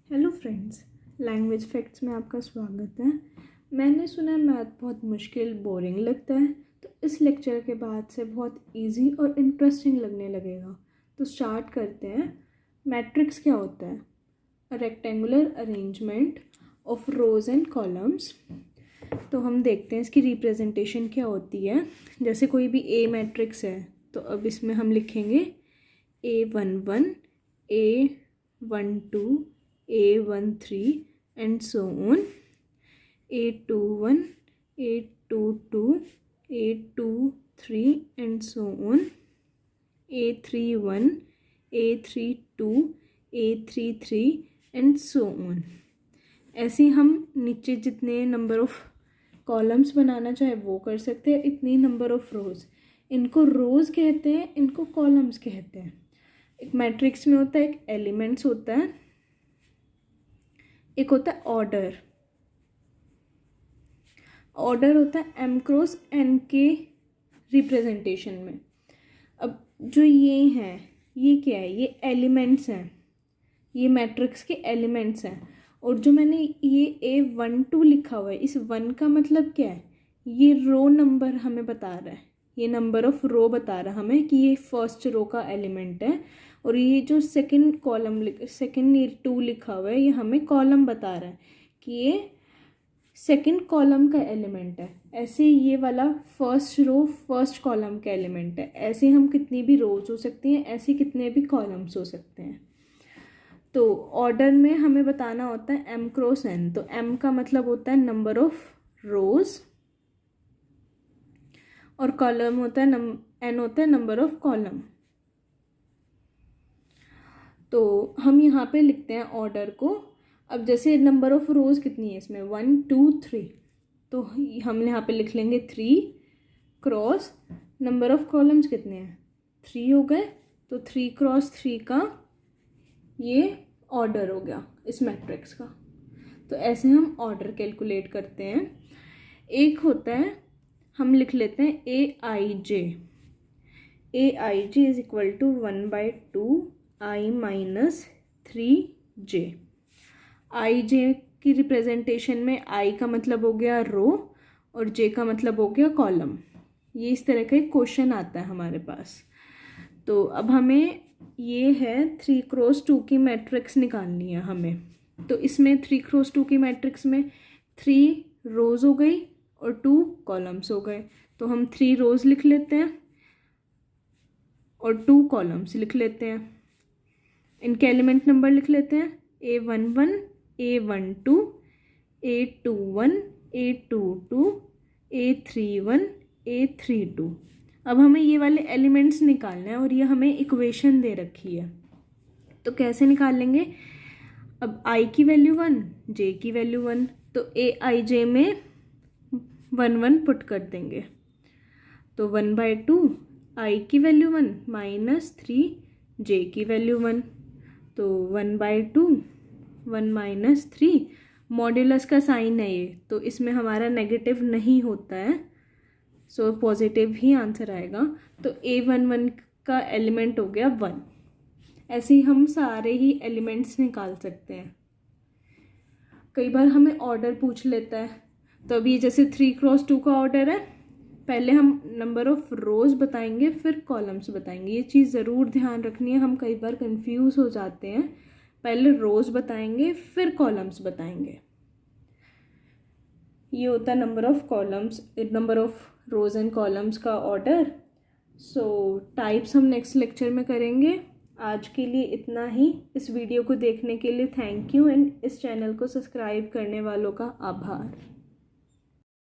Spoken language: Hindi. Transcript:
हेलो फ्रेंड्स, लैंग्वेज फैक्ट्स में आपका स्वागत है। मैंने सुना है मैथ बहुत मुश्किल बोरिंग लगता है, तो इस लेक्चर के बाद से बहुत इजी और इंटरेस्टिंग लगने लगेगा। तो स्टार्ट करते हैं। मैट्रिक्स क्या होता है? A rectangular arrangement of rose and columns. तो हम देखते हैं इसकी रिप्रेजेंटेशन क्या होती है। जैसे कोई भी ए मैट्रिक्स है, तो अब इसमें हम लिखेंगे A11, A12, A13 and so on, A21, A22, A23 and so on, A31, A32, A33 and so on। ऐसे हम नीचे जितने नंबर ऑफ कॉलम्स बनाना चाहे वो कर सकते हैं, इतनी नंबर ऑफ रोज। इनको रोज कहते हैं, इनको कॉलम्स कहते हैं। एक मैट्रिक्स में होता है एक एलिमेंट्स होता है, एक होता है ऑर्डर। ऑर्डर होता है m क्रॉस n के रिप्रेजेंटेशन में। अब जो ये हैं, ये क्या है? ये एलिमेंट्स हैं, ये मैट्रिक्स के एलिमेंट्स हैं। और जो मैंने ये A12 लिखा हुआ है, इस 1 का मतलब क्या है? ये रो नंबर हमें बता रहा है, ये नंबर ऑफ रो बता रहा है हमें कि ये फर्स्ट रो का एलिमेंट है। और ये जो सेकंड कॉलम सेकंड 2 लिखा हुआ है, ये हमें कॉलम बता रहा है कि ये सेकंड कॉलम का एलिमेंट है। ऐसे ये वाला फर्स्ट रो फर्स्ट कॉलम का एलिमेंट है। ऐसे हम कितनी भी रोज हो सकती हैं, ऐसे कितने भी कॉलम्स हो सकते हैं। तो ऑर्डर में हमें बताना होता है m क्रॉस n। तो m का मतलब होता है नंबर ऑफ रोज और कॉलम होता है n होता है नंबर ऑफ कॉलम। तो हम यहाँ पे लिखते हैं ऑर्डर को। अब जैसे नंबर ऑफ रोज कितनी है इसमें? 1 2 3, तो हम यहाँ पे लिख लेंगे 3 क्रॉस नंबर ऑफ कॉलम्स कितने हैं? 3 हो गए। तो 3 क्रॉस 3 का ये ऑर्डर हो गया इस मैट्रिक्स का। तो ऐसे हम ऑर्डर कैलकुलेट करते हैं। एक होता है, हम लिख लेते हैं AIJ। AIJ is equal to 1/2 I minus 3J। IJ की रिप्रेजेंटेशन में I का मतलब हो गया रो और J का मतलब हो गया कॉलम। ये इस तरह का एक क्वेश्चन आता है हमारे पास। तो अब हमें ये है 3 क्रॉस 2 की मैट्रिक्स निकालनी है हमें। तो इसमें 3 क्रॉस 2 की मैट्रिक्स में 3 रोज हो गई और 2 कॉलम्स हो गए। तो हम 3 रोज लिख लेते हैं और 2 कॉलम्स लिख लेते हैं। इनके एलिमेंट नंबर लिख लेते हैं A11, A12, A21, A22, A31, A32। अब हमें ये वाले एलिमेंट्स निकालना है और ये हमें इक्वेशन दे रखी है। तो कैसे निकाल लेंगे? अब I की वैल्यू 1, J की वैल्यू 1, तो AIJ में 1 1 पुट कर देंगे। तो 1/2 I की वैल्यू 1 माइनस 3 J की वैल्यू 1, तो 1/2 1 माइनस 3। मॉड्यूलस का साइन है ये, तो इसमें हमारा नेगेटिव नहीं होता है, सो पॉजिटिव ही आंसर आएगा। तो A11 का एलिमेंट हो गया 1। ऐसे ही हम सारे ही एलिमेंट्स निकाल सकते हैं। कई बार हमें ऑर्डर पूछ लेता है, तो अभी जैसे 3 क्रॉस 2 का ऑर्डर है, पहले हम नंबर ऑफ रोज बताएंगे फिर कॉलम्स बताएंगे। ये चीज़ ज़रूर ध्यान रखनी है, हम कई बार कंफ्यूज हो जाते हैं। पहले रोज बताएंगे फिर कॉलम्स बताएंगे। ये होता है number of columns, number of rose and columns का ऑर्डर। सो टाइप्स हम नेक्स्ट लेक्चर में करेंगे। आज के लिए इतना ही। इस वीडियो को देखने के लिए थैंक यू एंड इस चैनल को सब्सक्राइब करने वालों का आभार।